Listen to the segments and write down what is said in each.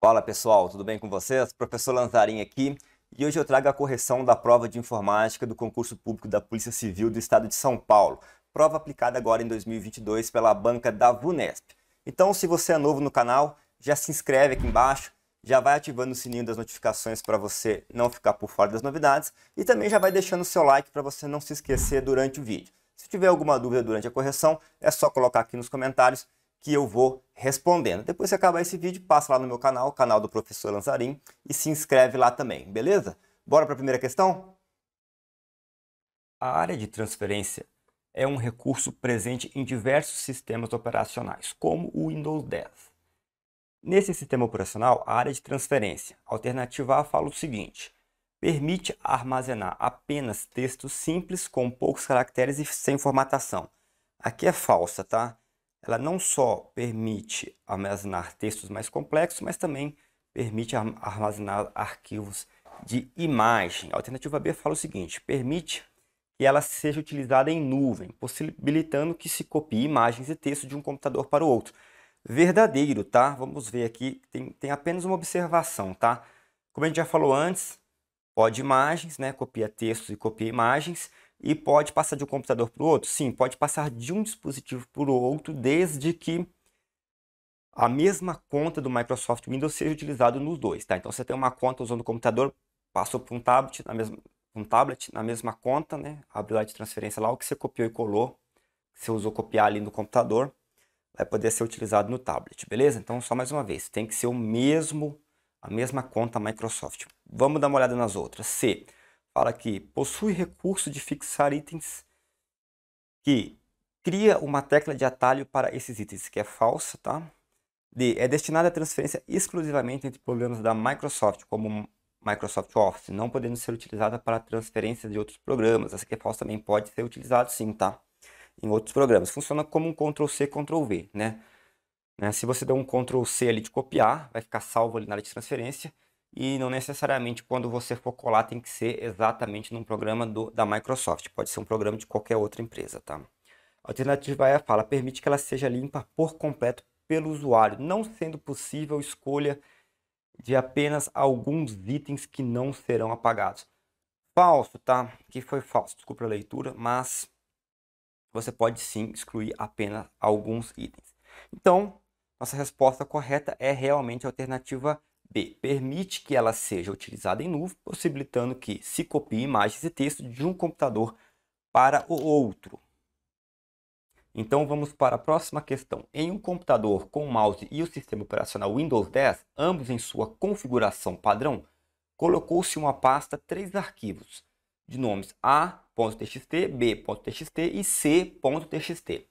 Fala pessoal, tudo bem com vocês? Professor Lanzarin aqui e hoje eu trago a correção da prova de informática do concurso público da Polícia Civil do Estado de São Paulo, prova aplicada agora em 2022 pela banca da VUNESP. Então, se você é novo no canal, já se inscreve aqui embaixo, já vai ativando o sininho das notificações para você não ficar por fora das novidades e também já vai deixando o seu like para você não se esquecer durante o vídeo. Se tiver alguma dúvida durante a correção, é só colocar aqui nos comentários que eu vou respondendo. Depois que acabar esse vídeo, passa lá no meu canal, canal do Professor Lanzarin, e se inscreve lá também, beleza? Bora para a primeira questão? A área de transferência é um recurso presente em diversos sistemas operacionais, como o Windows 10. Nesse sistema operacional, a área de transferência, alternativa A, fala o seguinte: permite armazenar apenas textos simples com poucos caracteres e sem formatação. Aqui é falsa, tá? Ela não só permite armazenar textos mais complexos, mas também permite armazenar arquivos de imagem. A alternativa B fala o seguinte: permite que ela seja utilizada em nuvem, possibilitando que se copie imagens e texto de um computador para o outro. Verdadeiro, tá? Vamos ver aqui, tem apenas uma observação, tá? Como a gente já falou antes, pode imagens, né? Copia textos e copia imagens. E pode passar de um computador para o outro? Sim, pode passar de um dispositivo para o outro, desde que a mesma conta do Microsoft Windows seja utilizada nos dois, tá? Então, você tem uma conta usando o computador, passou para um tablet na mesma conta, né? Abre lá de transferência lá, o que você copiou e colou, que você usou copiar ali no computador, vai poder ser utilizado no tablet, beleza? Então, só mais uma vez, tem que ser a mesma conta Microsoft. Vamos dar uma olhada nas outras. C, fala que possui recurso de fixar itens que cria uma tecla de atalho para esses itens, que é falsa, tá? D, é destinada à transferência exclusivamente entre programas da Microsoft, como o Microsoft Office, não podendo ser utilizada para transferência de outros programas. Essa aqui é falsa, também pode ser utilizado sim, tá? Em outros programas. Funciona como um Ctrl+C, Ctrl+V, né? Se você der um Ctrl+C ali de copiar, vai ficar salvo ali na área de transferência e não necessariamente quando você for colar tem que ser exatamente num programa da Microsoft. Pode ser um programa de qualquer outra empresa, tá? A alternativa E fala, permite que ela seja limpa por completo pelo usuário, não sendo possível escolha de apenas alguns itens que não serão apagados. Falso, tá? Que foi falso, desculpa a leitura, mas você pode sim excluir apenas alguns itens. Então, nossa resposta correta é realmente a alternativa B. Permite que ela seja utilizada em nuvem, possibilitando que se copie imagens e texto de um computador para o outro. Então vamos para a próxima questão. Em um computador com o mouse e o sistema operacional Windows 10, ambos em sua configuração padrão, colocou-se uma pasta 3 arquivos de nomes A.txt, B.txt e C.txt.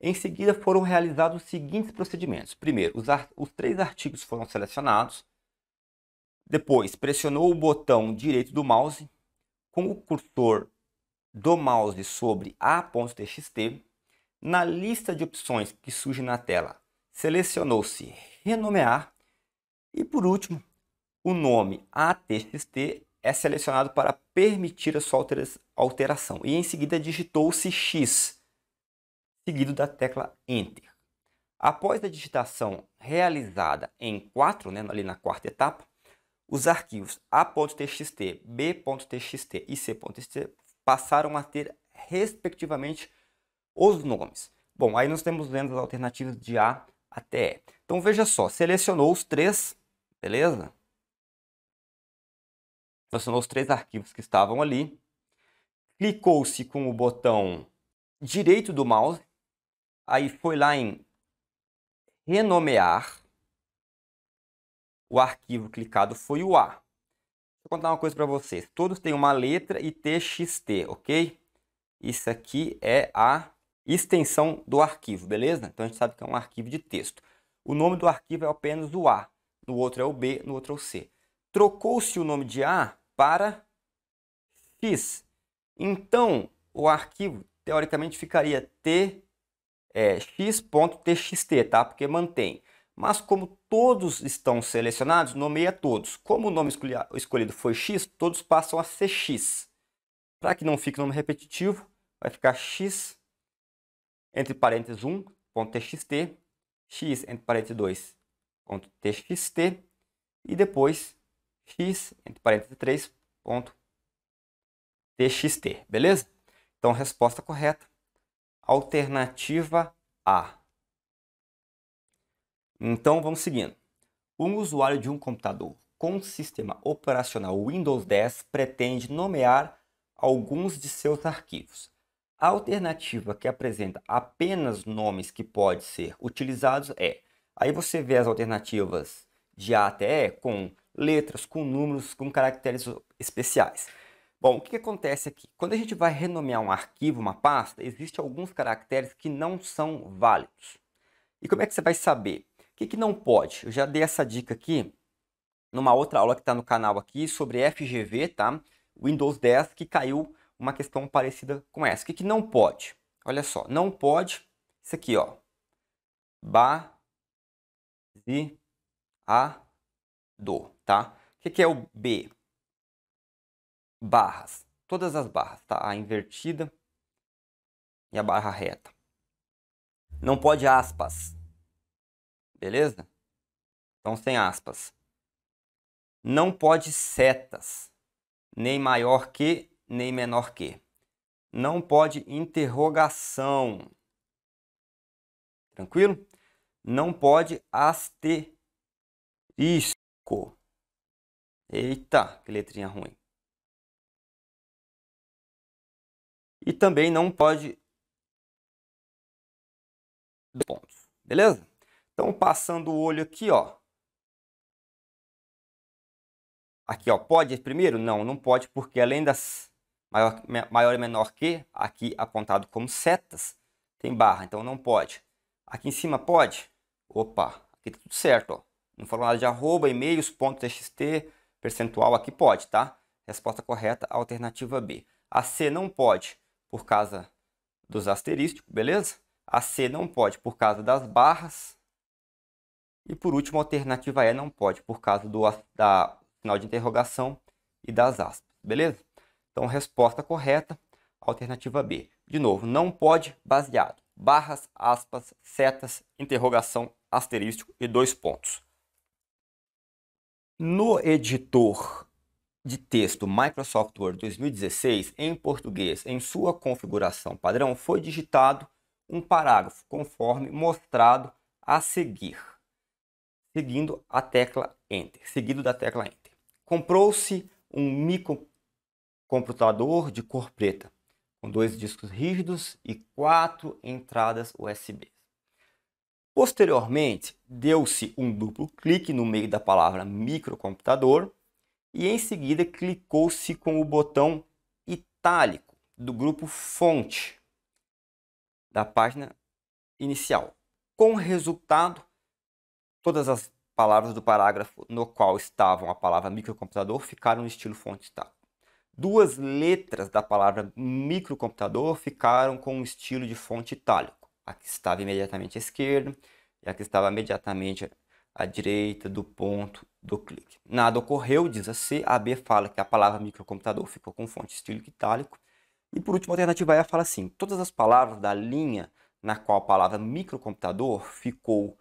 Em seguida foram realizados os seguintes procedimentos. Primeiro, os 3 artigos foram selecionados. Depois, pressionou o botão direito do mouse com o cursor do mouse sobre A.txt. Na lista de opções que surge na tela, selecionou-se renomear e, por último, o nome ATXT é selecionado para permitir a sua alteração e em seguida digitou-se X, seguido da tecla Enter. Após a digitação realizada em 4, ali na quarta etapa, os arquivos A.txt, B.txt e C.txt passaram a ter, respectivamente, os nomes. Bom, aí nós temos vendo as alternativas de A até E. Então veja só, selecionou os 3, beleza? Selecionou os 3 arquivos que estavam ali. Clicou-se com o botão direito do mouse. Aí foi lá em renomear. O arquivo clicado foi o A. Deixa eu contar uma coisa para vocês. Todos têm uma letra e TXT, ok? Isso aqui é a extensão do arquivo, beleza? Então a gente sabe que é um arquivo de texto. O nome do arquivo é apenas o A, no outro é o B, no outro é o C. Trocou-se o nome de A para X. Então o arquivo teoricamente ficaria x.txt, tá? Porque mantém. Mas como todos estão selecionados, nomeia todos. Como o nome escolhido foi X, todos passam a ser X. Para que não fique nome repetitivo, vai ficar X entre parênteses 1.txt, x entre parênteses 2.txt e depois x, entre parênteses 3, ponto txt, beleza? Então, resposta correta, alternativa A. Então, vamos seguindo. Um usuário de um computador com sistema operacional Windows 10 pretende nomear alguns de seus arquivos. A alternativa que apresenta apenas nomes que podem ser utilizados é... Aí você vê as alternativas de A até E com letras, com números, com caracteres especiais. Bom, o que acontece aqui? Quando a gente vai renomear um arquivo, uma pasta, existem alguns caracteres que não são válidos. E como é que você vai saber? O que não pode? Eu já dei essa dica aqui numa outra aula que está no canal aqui sobre FGV, tá? Windows 10, que caiu uma questão parecida com essa. O que não pode? Olha só, não pode isso aqui, ó. Baseado, tá? O que é o B? Barras. Todas as barras, tá? A invertida e a barra reta. Não pode aspas. Beleza? Então, sem aspas. Não pode setas. Nem maior que, nem menor que. Não pode interrogação. Tranquilo? Não pode asterisco. Eita, que letrinha ruim. E também não pode pontos. Beleza? Então, passando o olho aqui, ó. Aqui, ó, pode primeiro? Não, não pode, porque além das maior e menor que, aqui apontado como setas, tem barra, então não pode. Aqui em cima pode? Opa, aqui tá tudo certo, ó. Não falou nada de arroba, e-mails, ponto .txt, percentual, aqui pode, tá? Resposta correta, alternativa B. A C não pode, por causa dos asterísticos, beleza? A C não pode, por causa das barras. E por último, a alternativa E não pode, por causa da sinal de interrogação e das aspas, beleza? Então, resposta correta, alternativa B. De novo, não pode, baseado. Barras, aspas, setas, interrogação, asterístico e 2 pontos. No editor de texto Microsoft Word 2016, em português, em sua configuração padrão, foi digitado um parágrafo conforme mostrado a seguir, seguindo a tecla Enter, seguido da tecla Enter. Comprou-se um microcomputador de cor preta, com 2 discos rígidos e 4 entradas USB. Posteriormente, deu-se um duplo clique no meio da palavra microcomputador e em seguida clicou-se com o botão itálico do grupo fonte da página inicial. Com resultado, todas as palavras do parágrafo no qual estavam a palavra microcomputador ficaram no estilo fonte itálico. 2 letras da palavra microcomputador ficaram com o estilo de fonte itálico. A que estava imediatamente à esquerda e a que estava imediatamente à direita do ponto do clique. Nada ocorreu, diz a C. A B fala que a palavra microcomputador ficou com fonte estilo itálico. E por último, a alternativa E fala assim: todas as palavras da linha na qual a palavra microcomputador ficaram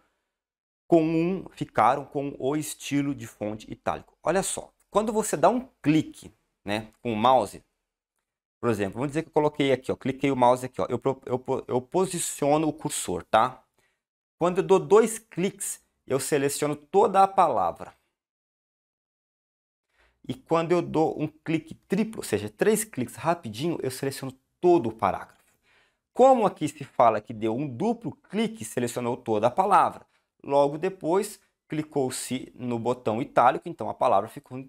com o estilo de fonte itálico. Olha só, quando você dá um clique, né, com o mouse, por exemplo, vamos dizer que eu coloquei aqui, ó, cliquei o mouse aqui, ó, eu posiciono o cursor, tá? Quando eu dou 2 cliques, eu seleciono toda a palavra. E quando eu dou um clique triplo, ou seja, 3 cliques rapidinho, eu seleciono todo o parágrafo. Como aqui se fala que deu um duplo clique, selecionou toda a palavra. Logo depois, clicou-se no botão itálico, então a palavra ficou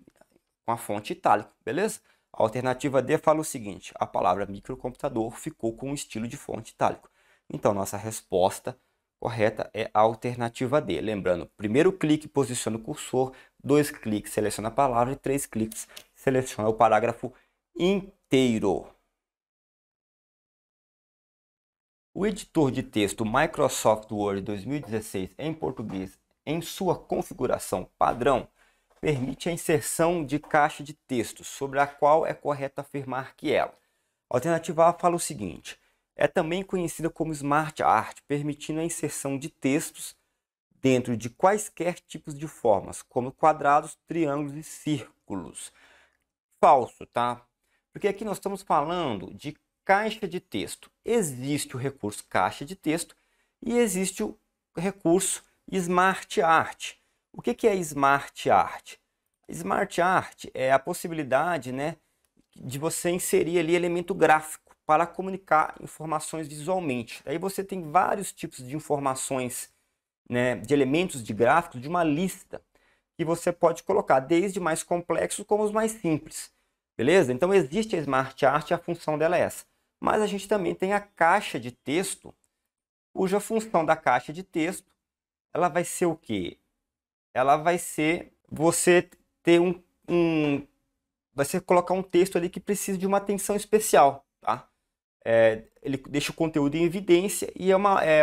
com a fonte itálica, beleza? A alternativa D fala o seguinte: a palavra microcomputador ficou com o estilo de fonte itálico. Então, nossa resposta correta é a alternativa D. Lembrando, primeiro clique posiciona o cursor, 2 cliques seleciona a palavra e 3 cliques seleciona o parágrafo inteiro. O editor de texto Microsoft Word 2016 em português, em sua configuração padrão, permite a inserção de caixa de texto, sobre a qual é correto afirmar que ela. A alternativa A fala o seguinte: é também conhecida como Smart Art, permitindo a inserção de textos dentro de quaisquer tipos de formas, como quadrados, triângulos e círculos. Falso, tá? Porque aqui nós estamos falando de caixa de texto. Existe o recurso caixa de texto e existe o recurso Smart Art. O que é Smart Art? Smart Art é a possibilidade, né, de você inserir ali elemento gráfico para comunicar informações visualmente. Aí você tem vários tipos de informações, né, de elementos de gráficos, de uma lista que você pode colocar, desde mais complexos como os mais simples. Beleza? Então existe a Smart Art e a função dela é essa. Mas a gente também tem a caixa de texto, cuja função da caixa de texto, ela vai ser o quê? Ela vai ser você ter vai ser colocar um texto ali que precisa de uma atenção especial, tá? Ele deixa o conteúdo em evidência e é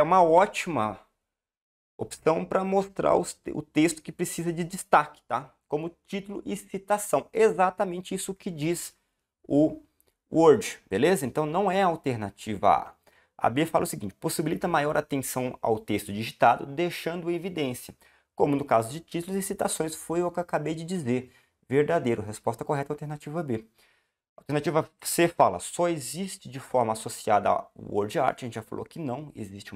uma ótima opção para mostrar o texto que precisa de destaque, tá? Como título e citação. Exatamente isso que diz o Word, beleza? Então não é a alternativa A. A B fala o seguinte: possibilita maior atenção ao texto digitado, deixando em evidência. Como no caso de títulos e citações, foi o que eu acabei de dizer. Verdadeiro. Resposta correta, alternativa B. Alternativa C fala: só existe de forma associada ao Word Art. A gente já falou que não existe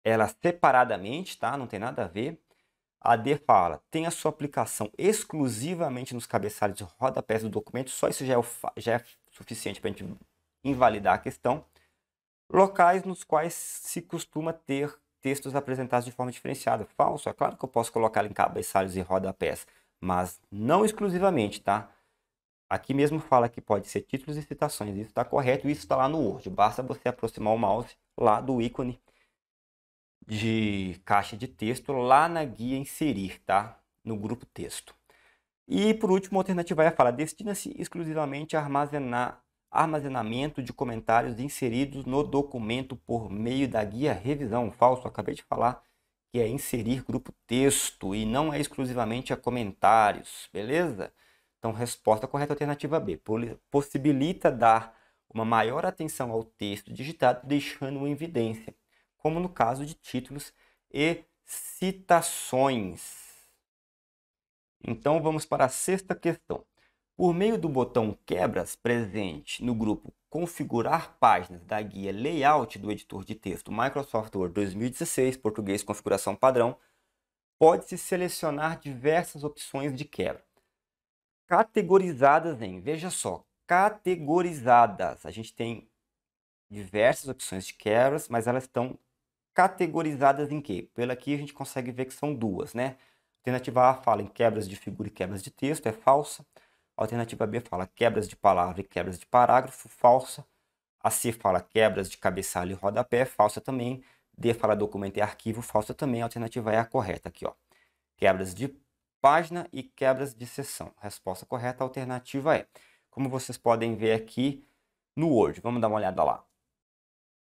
ela separadamente, tá? Não tem nada a ver. A D fala: tem a sua aplicação exclusivamente nos cabeçalhos e rodapés do documento. Só isso já é suficiente para a gente invalidar a questão. Locais nos quais se costuma ter textos apresentados de forma diferenciada. Falso. É claro que eu posso colocar em cabeçalhos e rodapés, mas não exclusivamente, tá? Aqui mesmo fala que pode ser títulos e citações. Isso está correto, isso está lá no Word. Basta você aproximar o mouse lá do ícone de caixa de texto, lá na guia inserir, tá? No grupo texto. E por último, a alternativa A fala: destina-se exclusivamente a armazenamento de comentários inseridos no documento por meio da guia revisão. Falso, acabei de falar que é inserir grupo texto e não é exclusivamente a comentários, beleza? Então, resposta correta, alternativa B. Possibilita dar uma maior atenção ao texto digitado, deixando-o em evidência, como no caso de títulos e citações. Então, vamos para a sexta questão. Por meio do botão quebras presente no grupo configurar páginas da guia layout do editor de texto Microsoft Word 2016, português configuração padrão, pode-se selecionar diversas opções de quebra. Categorizadas em, veja só, categorizadas. A gente tem diversas opções de quebras, mas elas estão categorizadas em quê? Pela aqui a gente consegue ver que são duas, né? Alternativa A fala em quebras de figura e quebras de texto, é falsa. A alternativa B fala quebras de palavra e quebras de parágrafo, falsa. A C fala quebras de cabeçalho e rodapé, falsa também. D fala documento e arquivo, falsa também. A alternativa E é a correta aqui, ó. Quebras de página e quebras de seção. Resposta correta, a alternativa é. Como vocês podem ver aqui no Word, vamos dar uma olhada lá.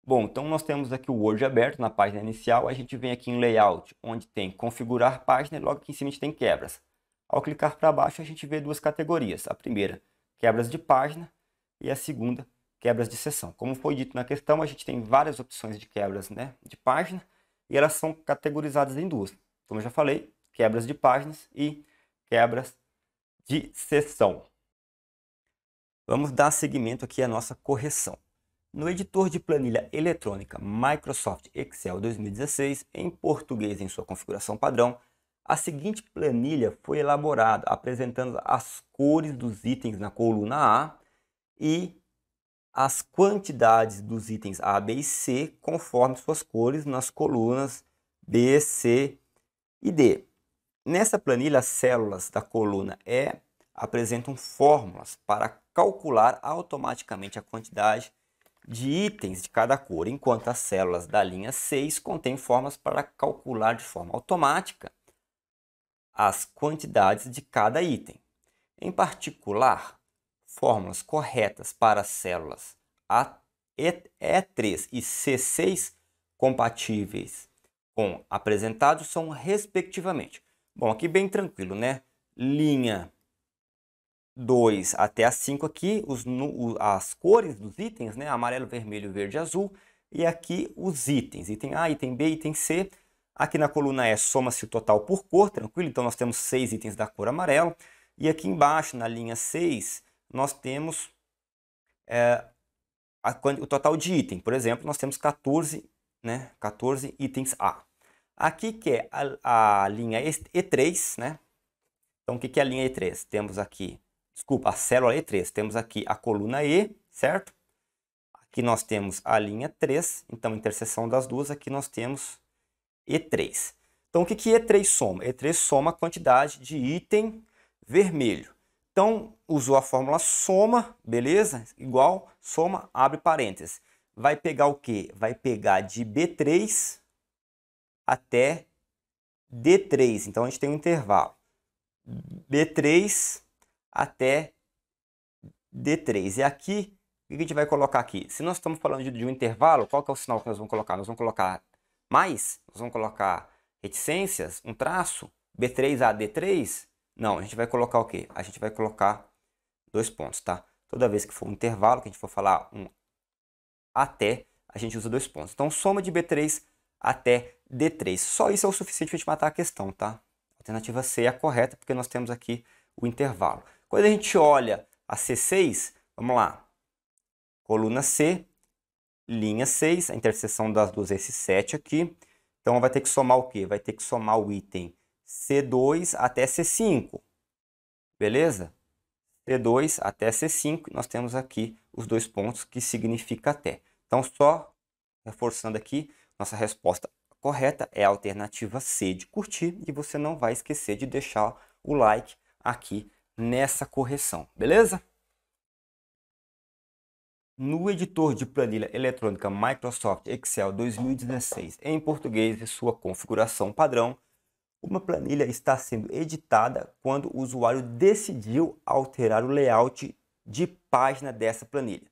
Bom, então nós temos aqui o Word aberto na página inicial, a gente vem aqui em Layout, onde tem configurar página e logo aqui em cima a gente tem quebras. Ao clicar para baixo a gente vê duas categorias, a primeira, quebras de página, e a segunda, quebras de seção. Como foi dito na questão, a gente tem várias opções de quebras, né, de página, e elas são categorizadas em duas. Como eu já falei, quebras de páginas e quebras de seção. Vamos dar seguimento aqui à nossa correção. No editor de planilha eletrônica Microsoft Excel 2016, em português em sua configuração padrão, a seguinte planilha foi elaborada apresentando as cores dos itens na coluna A e as quantidades dos itens A, B e C conforme suas cores nas colunas B, C e D. Nessa planilha, as células da coluna E apresentam fórmulas para calcular automaticamente a quantidade de itens de cada cor, enquanto as células da linha 6 contêm fórmulas para calcular de forma automática as quantidades de cada item. Em particular, fórmulas corretas para as células E3 e C6 compatíveis com apresentados são respectivamente. Bom, aqui bem tranquilo, né? Linha 2 até a 5 aqui, as cores dos itens, né? Amarelo, vermelho, verde, azul. e aqui os itens, item A, item B, item C. Aqui na coluna E soma-se o total por cor, tranquilo? Então nós temos 6 itens da cor amarelo. E aqui embaixo, na linha 6, nós temos o total de item. Por exemplo, nós temos 14, né? 14 itens A. Aqui que é a linha E3, né? Então o que é a linha E3? Temos aqui, desculpa, a célula E3. Temos aqui a coluna E, certo? Aqui nós temos a linha 3, então interseção das duas, aqui nós temos E3. Então o que E3 soma? E3 soma a quantidade de item vermelho. Então usou a fórmula soma, beleza? Igual, soma, abre parênteses. Vai pegar o quê? Vai pegar de B3 até D3. Então a gente tem um intervalo. B3 até D3. E aqui, o que a gente vai colocar aqui? Se nós estamos falando de um intervalo, qual que é o sinal que nós vamos colocar? Nós vamos colocar mais? Nós vamos colocar reticências? Um traço? B3 a D3? Não, a gente vai colocar o quê? A gente vai colocar 2 pontos, tá? Toda vez que for um intervalo, que a gente for falar um até, a gente usa 2 pontos. Então, soma de B3 até D3. Só isso é o suficiente para a gente matar a questão, tá? A alternativa C é a correta, porque nós temos aqui o intervalo. Quando a gente olha a C6, vamos lá. Coluna C, linha 6, a interseção das duas é esse 7 aqui. Então, vai ter que somar o quê? Vai ter que somar o item C2 até C5. Beleza? C2 até C5, nós temos aqui os 2 pontos que significa até. Então, só reforçando aqui, nossa resposta correta é a alternativa C de curtir, e você não vai esquecer de deixar o like aqui nessa correção, beleza? No editor de planilha eletrônica Microsoft Excel 2016 em português e sua configuração padrão, uma planilha está sendo editada quando o usuário decidiu alterar o layout de página dessa planilha,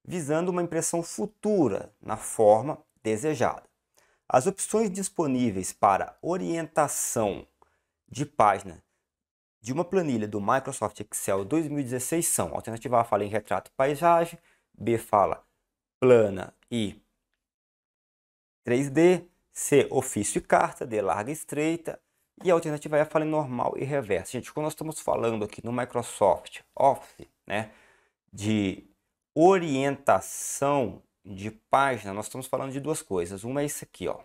visando uma impressão futura na forma desejada. As opções disponíveis para orientação de página de uma planilha do Microsoft Excel 2016 são: alternativa A fala em retrato e paisagem, B fala plana e 3D, C ofício e carta, D larga e estreita, e a alternativa E fala em normal e reverso. Gente, quando nós estamos falando aqui no Microsoft Office, né, de orientação de página, nós estamos falando de 2 coisas. Uma é isso aqui, ó,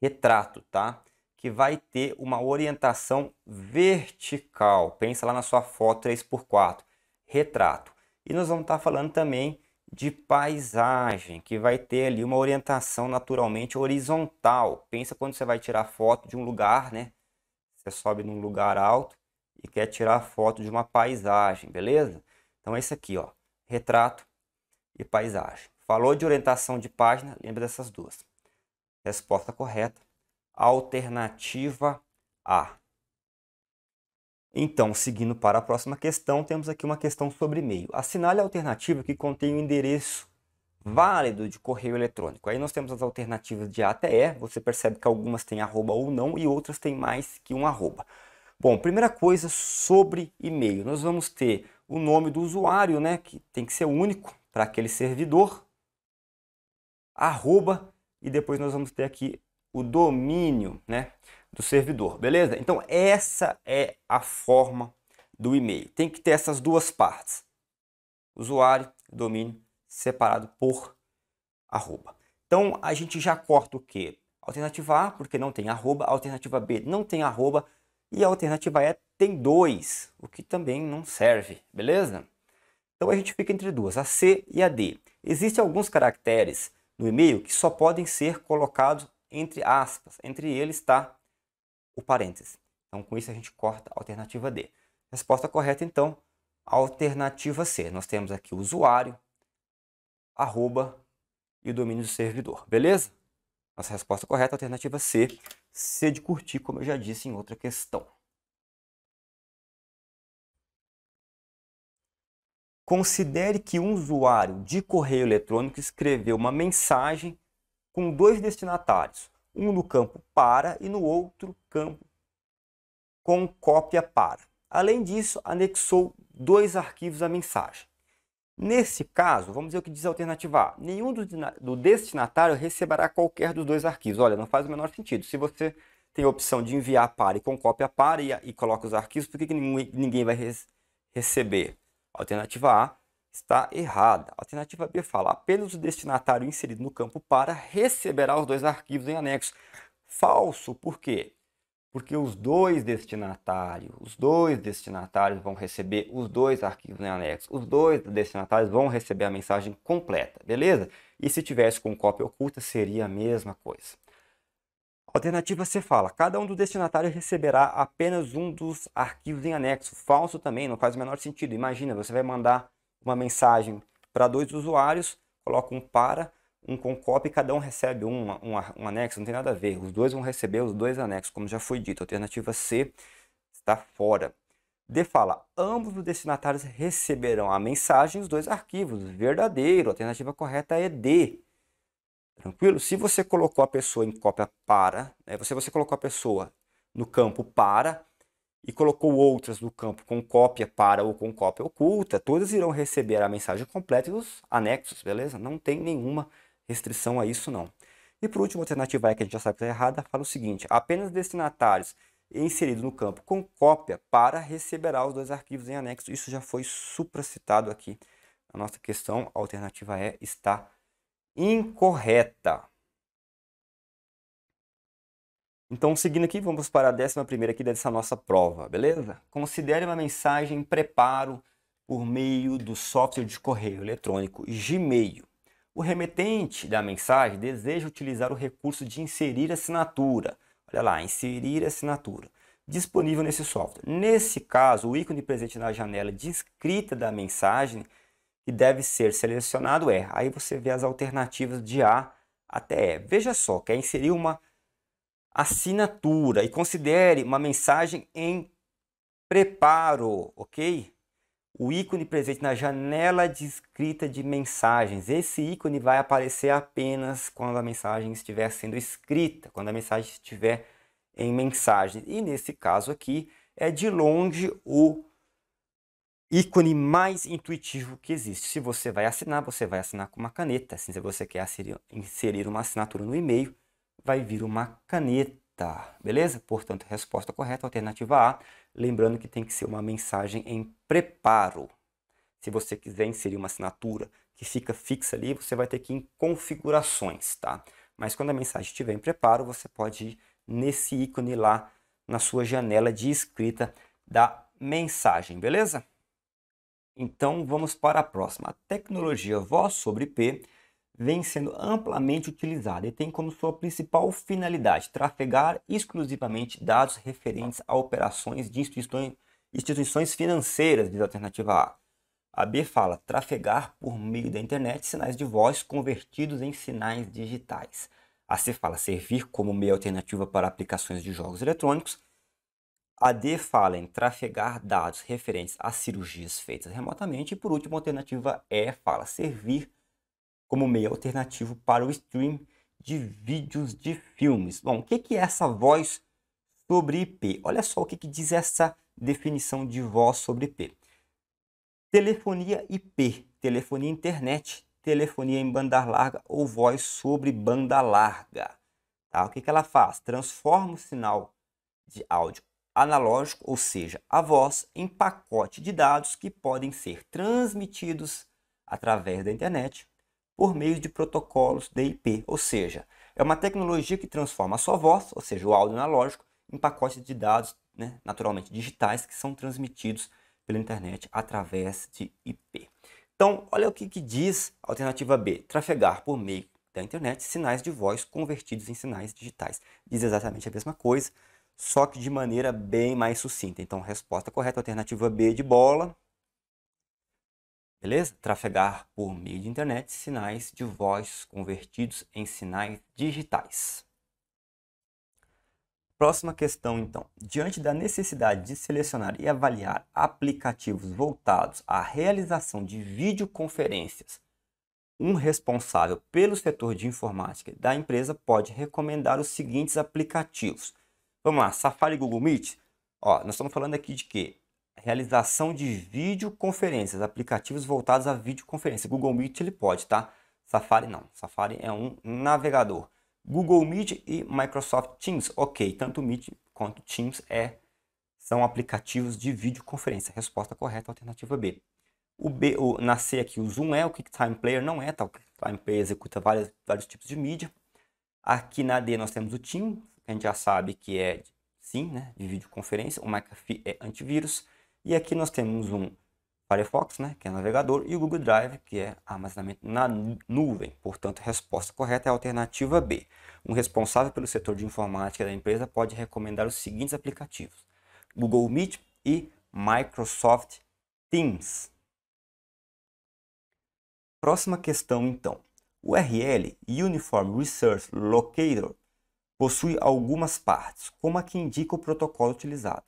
retrato, tá? Que vai ter uma orientação vertical. Pensa lá na sua foto 3x4, retrato. E nós vamos estar falando também de paisagem, que vai ter ali uma orientação naturalmente horizontal. Pensa quando você vai tirar foto de um lugar, né? Você sobe num lugar alto e quer tirar foto de uma paisagem, beleza? Então é isso aqui, ó, retrato e paisagem. Falou de orientação de página, lembra dessas duas. Resposta correta, alternativa A. Então, seguindo para a próxima questão, temos aqui uma questão sobre e-mail. Assinale a alternativa que contém o endereço válido de correio eletrônico. Aí nós temos as alternativas de A até E. Você percebe que algumas têm arroba ou não e outras têm mais que um arroba. Bom, primeira coisa sobre e-mail. Nós vamos ter o nome do usuário, né, que tem que ser único para aquele servidor. Arroba, e depois nós vamos ter aqui o domínio, né, do servidor, beleza? Então essa é a forma do e-mail. Tem que ter essas 2 partes: usuário e domínio separado por arroba. Então a gente já corta o quê? Alternativa A, porque não tem arroba, alternativa B não tem arroba, e a alternativa E tem 2, o que também não serve, beleza? Então a gente fica entre 2, a C e a D. Existem alguns caracteres no e-mail que só podem ser colocados entre aspas. Entre eles está o parêntese. Então com isso a gente corta a alternativa D. Resposta correta então, alternativa C. Nós temos aqui o usuário, arroba e o domínio do servidor, beleza? Nossa resposta correta, alternativa C. C de curtir, como eu já disse em outra questão. Considere que um usuário de correio eletrônico escreveu uma mensagem com 2 destinatários, um no campo para e no outro campo com cópia para. Além disso, anexou 2 arquivos à mensagem. Nesse caso, vamos ver o que diz a alternativa A. Nenhum do destinatário receberá qualquer dos dois arquivos. Olha, não faz o menor sentido. Se você tem a opção de enviar para e com cópia para e coloca os arquivos, por que ninguém vai receber? A alternativa A está errada. A alternativa B fala, apenas o destinatário inserido no campo para receberá os dois arquivos em anexo. Falso, por quê? Porque os dois destinatários vão receber os dois arquivos em anexo. Os dois destinatários vão receber a mensagem completa, beleza? E se tivesse com cópia oculta, seria a mesma coisa. Alternativa C fala, cada um dos destinatários receberá apenas um dos arquivos em anexo. Falso também, não faz o menor sentido. Imagina, você vai mandar uma mensagem para dois usuários, coloca um para, um com cópia e cada um recebe um anexo, não tem nada a ver. Os dois vão receber os dois anexos, como já foi dito. Alternativa C está fora. D fala, ambos os destinatários receberão a mensagem e os dois arquivos. Verdadeiro, a alternativa correta é D. Tranquilo? Se você colocou a pessoa em cópia para, você colocou a pessoa no campo para e colocou outras no campo com cópia para ou com cópia oculta, todas irão receber a mensagem completa e os anexos, beleza? Não tem nenhuma restrição a isso, não. E por último, a alternativa E, que a gente já sabe que está errada, fala o seguinte, apenas destinatários inseridos no campo com cópia para receberá os dois arquivos em anexo. Isso já foi supracitado aqui na nossa questão. A alternativa E está incorreta. Então, seguindo aqui, vamos para a 11ª aqui dessa nossa prova, beleza? Considere uma mensagem em preparo por meio do software de correio eletrônico Gmail. O remetente da mensagem deseja utilizar o recurso de inserir assinatura. Olha lá, inserir assinatura. Disponível nesse software. Nesse caso, o ícone presente na janela de escrita da mensagem que deve ser selecionado é. Aí você vê as alternativas de A até E. Veja só, quer inserir uma assinatura e considere uma mensagem em preparo, ok? O ícone presente na janela de escrita de mensagens. Esse ícone vai aparecer apenas quando a mensagem estiver sendo escrita, quando a mensagem estiver em mensagem. E nesse caso aqui, é de longe o ícone mais intuitivo que existe. Se você vai assinar com uma caneta. Se você quer inserir uma assinatura no e-mail, vai vir uma caneta, beleza? Portanto, resposta correta, alternativa A. Lembrando que tem que ser uma mensagem em preparo. Se você quiser inserir uma assinatura que fica fixa ali, você vai ter que ir em configurações, tá? Mas quando a mensagem estiver em preparo, você pode ir nesse ícone lá na sua janela de escrita da mensagem, beleza? Então, vamos para a próxima. A tecnologia Voz sobre IP vem sendo amplamente utilizada e tem como sua principal finalidade trafegar exclusivamente dados referentes a operações de instituições financeiras, diz a alternativa A. A B fala trafegar por meio da internet sinais de voz convertidos em sinais digitais. A C fala servir como meio alternativa para aplicações de jogos eletrônicos. A D fala em trafegar dados referentes a cirurgias feitas remotamente. E por último, a alternativa E fala servir como meio alternativo para o stream de vídeos de filmes. Bom, o que é essa voz sobre IP? Olha só o que diz essa definição de voz sobre IP. Telefonia IP, telefonia internet, telefonia em banda larga ou voz sobre banda larga. Tá? O que ela faz? Transforma o sinal de áudio analógico, ou seja, a voz, em pacote de dados que podem ser transmitidos através da internet por meio de protocolos de IP, ou seja, é uma tecnologia que transforma a sua voz, ou seja, o áudio analógico, em pacotes de dados, né, naturalmente digitais, que são transmitidos pela internet através de IP. Então, olha o que diz a alternativa B, trafegar por meio da internet sinais de voz convertidos em sinais digitais. Diz exatamente a mesma coisa, só que de maneira bem mais sucinta. Então, resposta correta, alternativa B de bola. Beleza? Trafegar por meio de internet, sinais de voz convertidos em sinais digitais. Próxima questão, então. Diante da necessidade de selecionar e avaliar aplicativos voltados à realização de videoconferências, um responsável pelo setor de informática da empresa pode recomendar os seguintes aplicativos. Vamos lá, Safari e Google Meet. Ó, nós estamos falando aqui de quê? realização de videoconferências, aplicativos voltados a videoconferência. Google Meet ele pode, tá? Safari não. Safari é um navegador. Google Meet e Microsoft Teams, ok. Tanto Meet quanto Teams são aplicativos de videoconferência. Resposta correta, alternativa B. Na C aqui, o Zoom o QuickTime Player não é, tá? O QuickTime Player executa vários tipos de mídia. Aqui na D nós temos o Teams, que a gente já sabe que é, sim, né, de videoconferência. O McAfee é antivírus. E aqui nós temos um Firefox, né, que é navegador, e o Google Drive, que é armazenamento na nuvem. Portanto, a resposta correta é a alternativa B. Um responsável pelo setor de informática da empresa pode recomendar os seguintes aplicativos: Google Meet e Microsoft Teams. Próxima questão, então. O URL, Uniform Resource Locator, possui algumas partes, como a que indica o protocolo utilizado.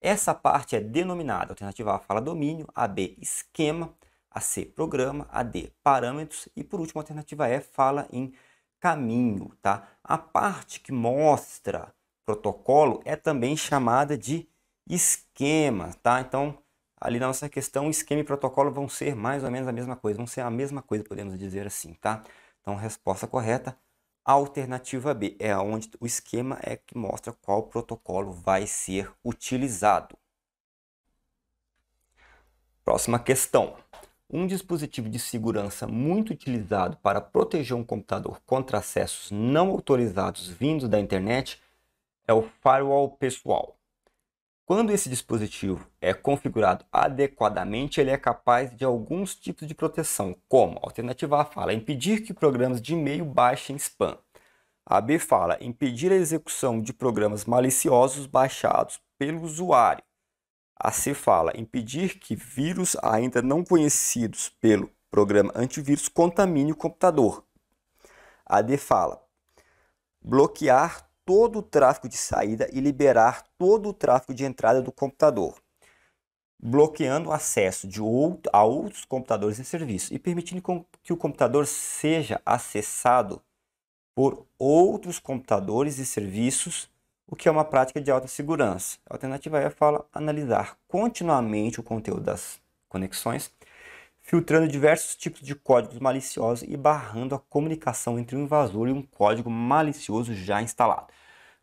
Essa parte é denominada, a alternativa A fala domínio, a B esquema, a C programa, a D parâmetros e por último a alternativa E fala em caminho, tá? A parte que mostra protocolo é também chamada de esquema, tá? Então, ali na nossa questão, esquema e protocolo vão ser mais ou menos a mesma coisa, vão ser a mesma coisa, podemos dizer assim, tá? Então, resposta correta, a alternativa B, é onde o esquema é que mostra qual protocolo vai ser utilizado. Próxima questão. Um dispositivo de segurança muito utilizado para proteger um computador contra acessos não autorizados vindos da internet é o firewall pessoal. Quando esse dispositivo é configurado adequadamente, ele é capaz de alguns tipos de proteção, como a alternativa A fala impedir que programas de e-mail baixem spam. A B fala impedir a execução de programas maliciosos baixados pelo usuário. A C fala impedir que vírus ainda não conhecidos pelo programa antivírus contamine o computador. A D fala bloquear todo o tráfego de saída e liberar todo o tráfego de entrada do computador, bloqueando o acesso a outros computadores e serviços e permitindo que o computador seja acessado por outros computadores e serviços, o que é uma prática de alta segurança. A alternativa E fala analisar continuamente o conteúdo das conexões, filtrando diversos tipos de códigos maliciosos e barrando a comunicação entre um invasor e um código malicioso já instalado.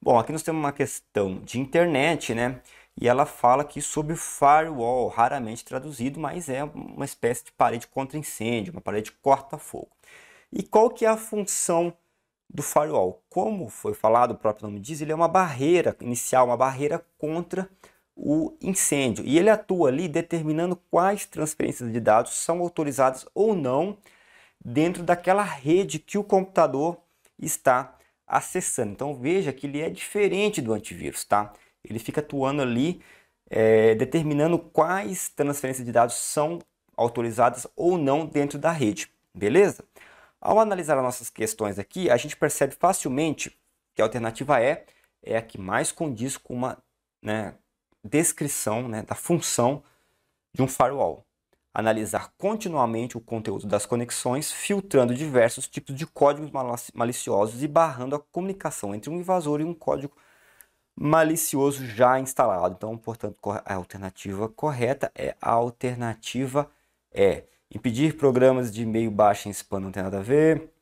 Bom, aqui nós temos uma questão de internet, né? E ela fala aqui sobre firewall, raramente traduzido, mas é uma espécie de parede contra incêndio, uma parede corta-fogo. E qual que é a função do firewall? Como foi falado, o próprio nome diz, ele é uma barreira inicial, uma barreira contra o incêndio. E ele atua ali determinando quais transferências de dados são autorizadas ou não dentro daquela rede que o computador está acessando. Então veja que ele é diferente do antivírus, tá? Ele fica atuando ali, determinando quais transferências de dados são autorizadas ou não dentro da rede, beleza? Ao analisar as nossas questões aqui, a gente percebe facilmente que a alternativa é a que mais condiz com uma, descrição, da função de um firewall. Analisar continuamente o conteúdo das conexões, filtrando diversos tipos de códigos maliciosos e barrando a comunicação entre um invasor e um código malicioso já instalado. Então, portanto, a alternativa correta é a alternativa E. Impedir programas de e-mail baixem spam não tem nada a ver.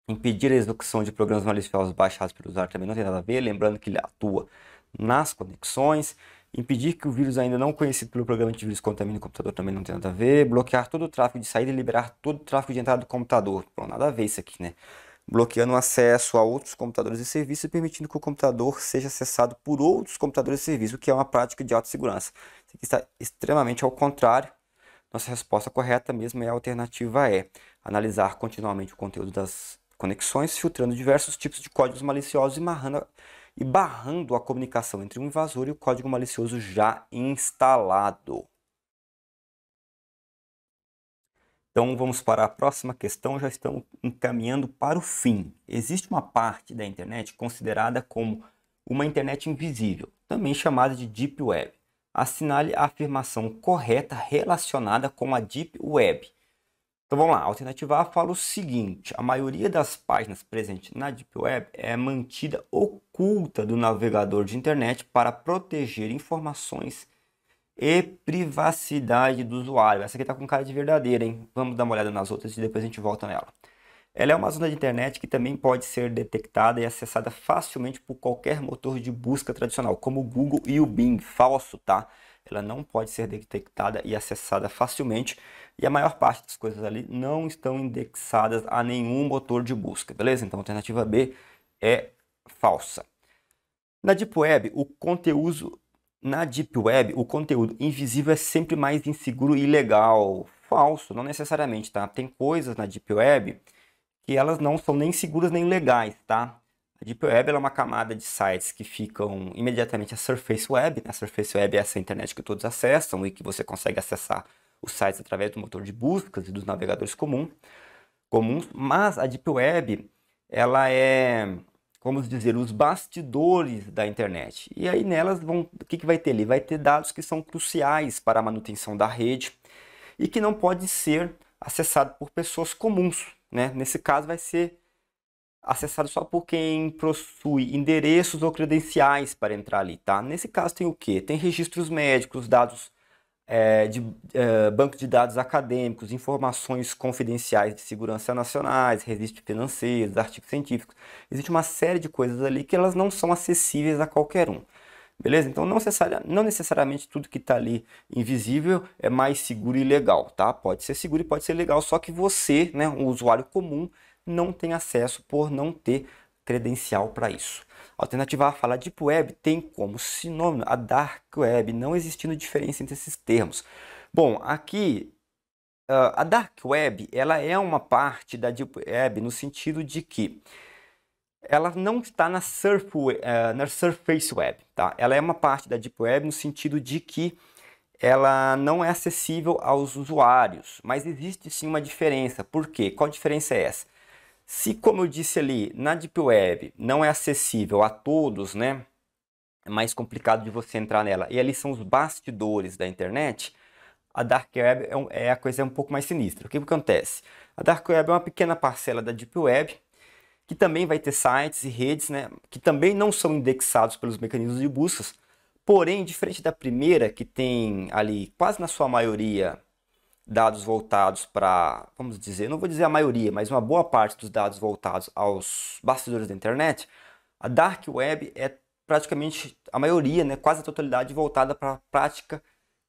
Impedir a execução de programas maliciosos baixados pelo usuário também não tem nada a ver. Lembrando que ele atua nas conexões. Impedir que o vírus ainda não conhecido pelo programa antivírus contamine o computador também não tem nada a ver. Bloquear todo o tráfego de saída e liberar todo o tráfego de entrada do computador. Bom, nada a ver isso aqui, né? Bloqueando o acesso a outros computadores e serviços e permitindo que o computador seja acessado por outros computadores e serviços, o que é uma prática de alta segurança. Isso aqui está extremamente ao contrário. Nossa resposta correta mesmo é a alternativa E. Analisar continuamente o conteúdo das conexões, filtrando diversos tipos de códigos maliciosos e barrando a comunicação entre um invasor e o código malicioso já instalado. Então vamos para a próxima questão, já estamos encaminhando para o fim. Existe uma parte da internet considerada como uma internet invisível, também chamada de Deep Web. Assinale a afirmação correta relacionada com a Deep Web. Então vamos lá, a alternativa A fala o seguinte: a maioria das páginas presentes na Deep Web é mantida oculta do navegador de internet para proteger informações e privacidade do usuário. Essa aqui tá com cara de verdadeira, hein? Vamos dar uma olhada nas outras e depois a gente volta nela. Ela é uma zona de internet que também pode ser detectada e acessada facilmente por qualquer motor de busca tradicional, como o Google e o Bing. Falso, tá? Ela não pode ser detectada e acessada facilmente, e a maior parte das coisas ali não estão indexadas a nenhum motor de busca, beleza? Então a alternativa B é falsa. Na Deep Web, o conteúdo invisível é sempre mais inseguro e ilegal. Falso, não necessariamente, tá? Tem coisas na Deep Web que elas não são nem seguras nem legais, tá? A Deep Web é uma camada de sites que ficam imediatamente à Surface Web. A Surface Web é essa internet que todos acessam e que você consegue acessar os sites através do motor de buscas e dos navegadores comuns. Mas a Deep Web, ela é, vamos dizer, os bastidores da internet. E aí nelas o que vai ter ali? Vai ter dados que são cruciais para a manutenção da rede e que não pode ser acessado por pessoas comuns, né? Nesse caso vai ser acessado só por quem possui endereços ou credenciais para entrar ali, tá? Nesse caso tem o quê? Tem registros médicos, dados banco de dados acadêmicos, informações confidenciais de segurança nacionais, registros financeiros, artigos científicos. Existe uma série de coisas ali que elas não são acessíveis a qualquer um. Beleza? Então não necessariamente tudo que está ali invisível é mais seguro e legal, tá? Pode ser seguro e pode ser legal, só que você, né, um usuário comum, não tem acesso por não ter credencial para isso. A alternativa A fala Deep Web tem como sinônimo a Dark Web, não existindo diferença entre esses termos. Bom, aqui a Dark Web ela é uma parte da Deep Web no sentido de que ela não está na Surface Web, tá? Ela é uma parte da Deep Web no sentido de que ela não é acessível aos usuários, mas existe sim uma diferença. Por quê? Qual diferença é essa? Se, como eu disse ali, na Deep Web não é acessível a todos, né? É mais complicado de você entrar nela. E ali são os bastidores da internet. A Dark Web a coisa um pouco mais sinistra. O que acontece? A Dark Web é uma pequena parcela da Deep Web, que também vai ter sites e redes, né, que também não são indexados pelos mecanismos de buscas. Porém, diferente da primeira, que tem ali quase na sua maioria dados voltados para, vamos dizer, não vou dizer a maioria, mas uma boa parte dos dados voltados aos bastidores da internet, a Dark Web é praticamente a maioria, né, quase a totalidade voltada para prática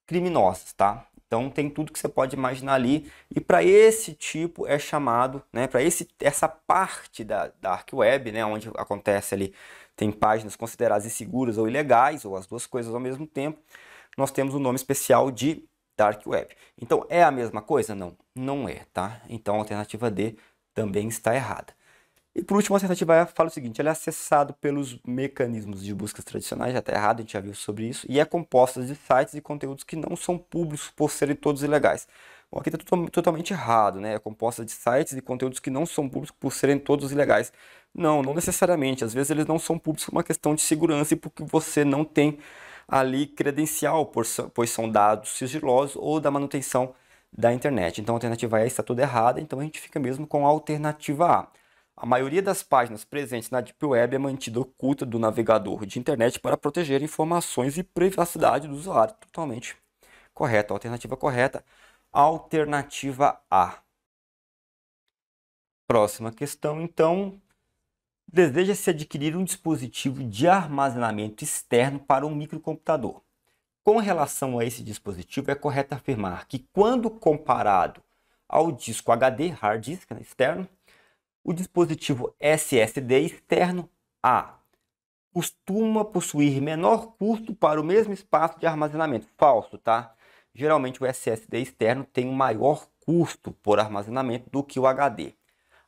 criminosas, tá? Então tem tudo que você pode imaginar ali, e para esse tipo é chamado, né, para essa parte da Dark Web, né, onde acontece ali, tem páginas consideradas inseguras ou ilegais, ou as duas coisas ao mesmo tempo, nós temos o nome especial de Dark Web. Então é a mesma coisa? Não, não é, tá? Então a alternativa D também está errada. E por último, a alternativa E fala o seguinte: ele é acessado pelos mecanismos de buscas tradicionais, já está errado, a gente já viu sobre isso, e é composta de sites e conteúdos que não são públicos por serem todos ilegais. Bom, aqui está totalmente errado, né? É composta de sites e conteúdos que não são públicos por serem todos ilegais. Não, não necessariamente. Às vezes eles não são públicos por uma questão de segurança e porque você não tem ali credencial, pois são dados sigilosos ou da manutenção da internet. Então a alternativa E está toda errada, então a gente fica mesmo com a alternativa A. A maioria das páginas presentes na Deep Web é mantida oculta do navegador de internet para proteger informações e privacidade do usuário. Totalmente correto. A alternativa correta, alternativa A. Próxima questão, então. Deseja-se adquirir um dispositivo de armazenamento externo para um microcomputador. Com relação a esse dispositivo, é correto afirmar que, quando comparado ao disco HD, hard disk, né, externo, o dispositivo SSD externo A costuma possuir menor custo para o mesmo espaço de armazenamento. Falso, tá? Geralmente o SSD externo tem um maior custo por armazenamento do que o HD.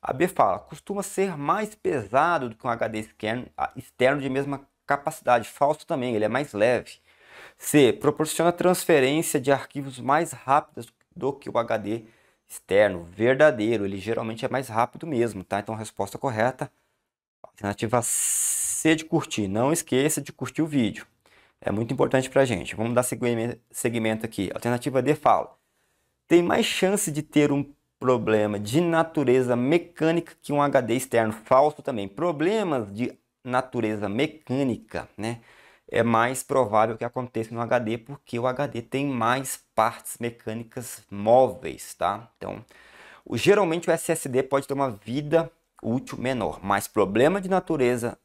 A B fala, costuma ser mais pesado do que um HD externo de mesma capacidade. Falso também, ele é mais leve. C, proporciona transferência de arquivos mais rápidas do que o HD externo. Verdadeiro, ele geralmente é mais rápido mesmo, tá? Então a resposta correta, alternativa C de curtir. Não esqueça de curtir o vídeo. É muito importante pra gente. Vamos dar seguimento aqui. Alternativa D fala, tem mais chance de ter um problema de natureza mecânica que um HD externo. Falso também. Problemas de natureza mecânica, né, é mais provável que aconteça no HD, porque o HD tem mais partes mecânicas móveis, tá? Então, geralmente o SSD pode ter uma vida útil menor, mas problema de natureza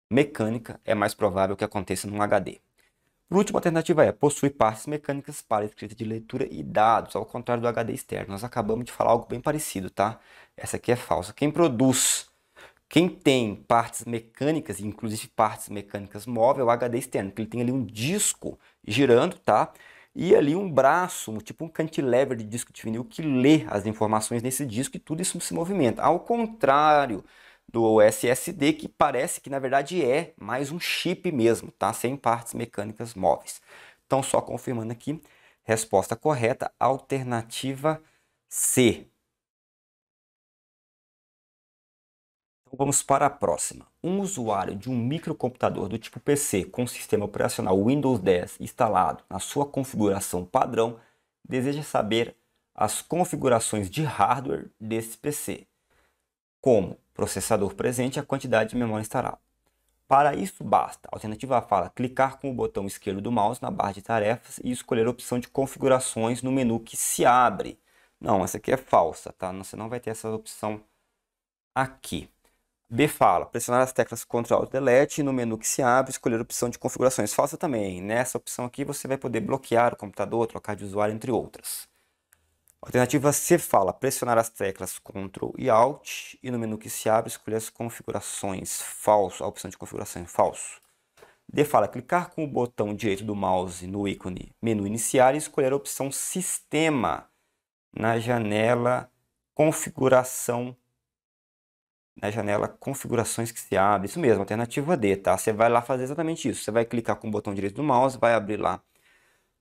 mecânica é mais provável que aconteça no HD. Por último, a alternativa é possui partes mecânicas para escrita de leitura e dados, ao contrário do HD externo. Nós acabamos de falar algo bem parecido, tá? Essa aqui é falsa. Quem tem partes mecânicas, inclusive partes mecânicas móveis, é o HD externo, porque ele tem ali um disco girando, tá? E ali um braço, tipo um cantilever de disco de vinil que lê as informações nesse disco e tudo isso se movimenta. Ao contrário do SSD, que parece que na verdade é mais um chip mesmo, tá? Sem partes mecânicas móveis. Então, só confirmando aqui, resposta correta, alternativa C. Então, vamos para a próxima. Um usuário de um microcomputador do tipo PC com sistema operacional Windows 10 instalado na sua configuração padrão deseja saber as configurações de hardware desse PC, como processador presente e a quantidade de memória instalada. Para isso basta, a alternativa A fala, clicar com o botão esquerdo do mouse na barra de tarefas e escolher a opção de configurações no menu que se abre. Não, essa aqui é falsa, tá? Você não vai ter essa opção aqui. B fala, pressionar as teclas Ctrl Alt Delete e no menu que se abre, escolher a opção de configurações. Falsa também. Nessa opção aqui você vai poder bloquear o computador, trocar de usuário, entre outras. Alternativa C fala, pressionar as teclas Ctrl e Alt e no menu que se abre, escolher as configurações. Falso, a opção de configuração falso. D fala, clicar com o botão direito do mouse no ícone menu iniciar e escolher a opção Sistema na janela Configuração. Na janela configurações que se abre, isso mesmo, alternativa D, tá? Você vai lá fazer exatamente isso. Você vai clicar com o botão direito do mouse, vai abrir lá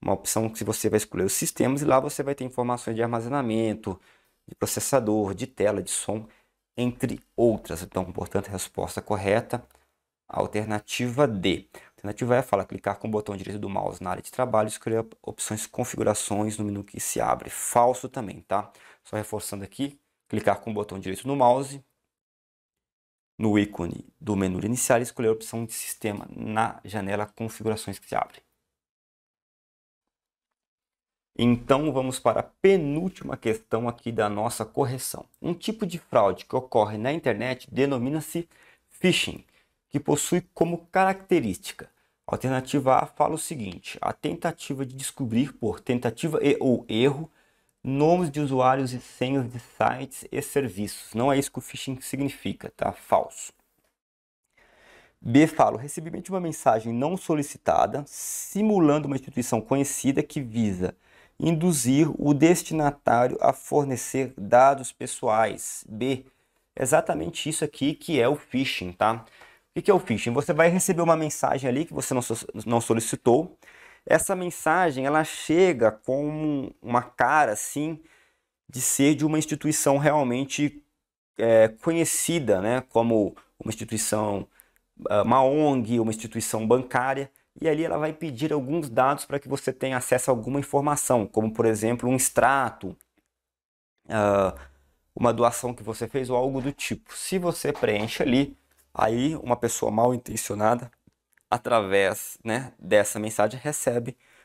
uma opção que você vai escolher os sistemas e lá você vai ter informações de armazenamento, de processador, de tela, de som, entre outras. Então, portanto, a resposta correta, alternativa D. Alternativa E fala clicar com o botão direito do mouse na área de trabalho e escolher opções configurações no menu que se abre. Falso também, tá? Só reforçando aqui, clicar com o botão direito no mouse, no ícone do menu iniciar e escolher a opção de sistema na janela configurações que se abre. Então vamos para a penúltima questão aqui da nossa correção. Um tipo de fraude que ocorre na internet denomina-se phishing, que possui como característica. A alternativa A fala o seguinte, a tentativa de descobrir por tentativa e ou erro nomes de usuários e senhas de sites e serviços. Não é isso que o phishing significa, tá? Falso. B fala, o recebimento de uma mensagem não solicitada, simulando uma instituição conhecida que visa induzir o destinatário a fornecer dados pessoais. B, exatamente isso aqui que é o phishing, tá? O que é o phishing? Você vai receber uma mensagem ali que você não solicitou. Essa mensagem, ela chega com uma cara, assim, de ser de uma instituição realmente conhecida, né? Como uma instituição, uma ONG, uma instituição bancária. E ali ela vai pedir alguns dados para que você tenha acesso a alguma informação, como, por exemplo, um extrato, uma doação que você fez ou algo do tipo. Se você preenche ali, aí uma pessoa mal intencionada, através, né, dessa mensagem,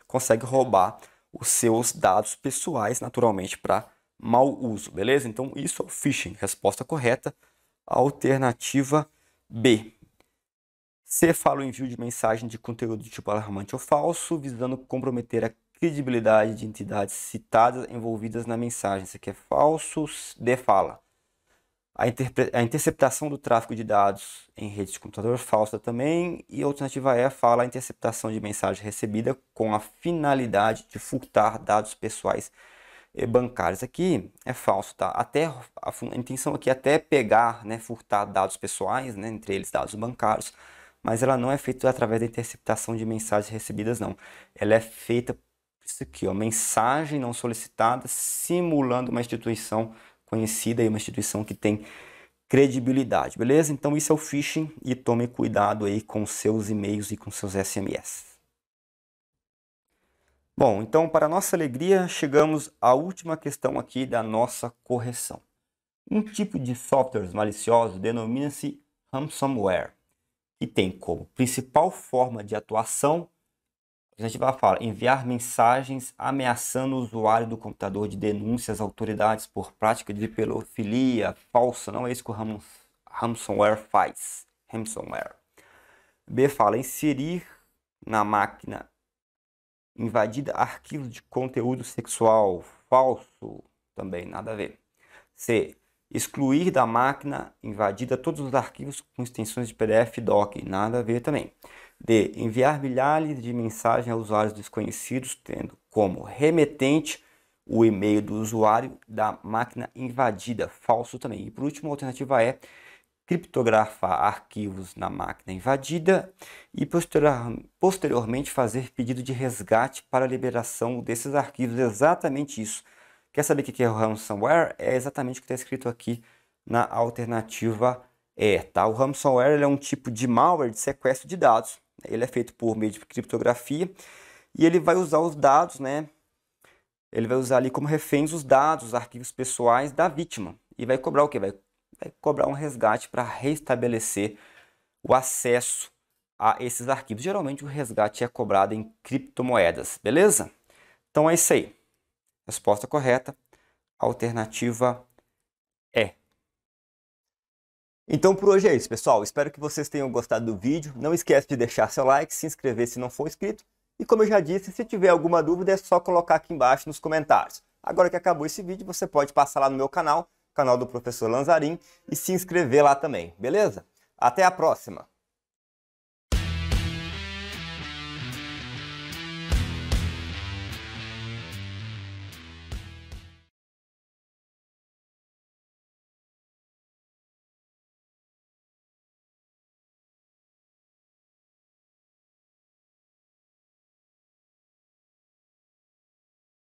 consegue roubar os seus dados pessoais, naturalmente, para mau uso, beleza? Então, isso é o phishing. Resposta correta, alternativa B. C fala o envio de mensagem de conteúdo de tipo alarmante ou falso, visando comprometer a credibilidade de entidades citadas envolvidas na mensagem. Isso aqui é falso. D fala a interceptação do tráfego de dados em redes de computador, falsa também. E a alternativa E fala a interceptação de mensagem recebida com a finalidade de furtar dados pessoais e bancários. Aqui é falso, tá? Até a intenção aqui é até pegar, né, furtar dados pessoais, né, entre eles dados bancários, mas ela não é feita através da interceptação de mensagens recebidas, não. Ela é feita isso aqui, ó, mensagem não solicitada simulando uma instituição conhecida e uma instituição que tem credibilidade, beleza? Então isso é o phishing e tome cuidado aí com seus e-mails e com seus SMS. Bom, então para nossa alegria chegamos à última questão aqui da nossa correção. Um tipo de softwares maliciosos denomina-se ransomware que tem como principal forma de atuação, a gente vai falar, enviar mensagens ameaçando o usuário do computador de denúncias às autoridades por prática de pedofilia falsa. Não é isso que o ransomware faz. Ransomware. B fala, inserir na máquina invadida arquivos de conteúdo sexual falso. Também, nada a ver. C. Excluir da máquina invadida todos os arquivos com extensões de PDF e doc. Nada a ver também. D. Enviar milhares de mensagens a usuários desconhecidos, tendo como remetente o e-mail do usuário da máquina invadida. Falso também. E por último, a alternativa é criptografar arquivos na máquina invadida e posteriormente fazer pedido de resgate para a liberação desses arquivos. Exatamente isso. Quer saber o que é o ransomware? É exatamente o que está escrito aqui na alternativa E, tá? O ransomware ele é um tipo de malware de sequestro de dados. Ele é feito por meio de criptografia e ele vai usar os dados, né? Ele vai usar ali como reféns os dados, os arquivos pessoais da vítima. E vai cobrar o quê? Vai cobrar um resgate para restabelecer o acesso a esses arquivos. Geralmente o resgate é cobrado em criptomoedas, beleza? Então é isso aí. Resposta correta, alternativa E. Então por hoje é isso, pessoal. Espero que vocês tenham gostado do vídeo. Não esquece de deixar seu like, se inscrever se não for inscrito. E como eu já disse, se tiver alguma dúvida é só colocar aqui embaixo nos comentários. Agora que acabou esse vídeo, você pode passar lá no meu canal do Professor Lanzarin, e se inscrever lá também, beleza? Até a próxima!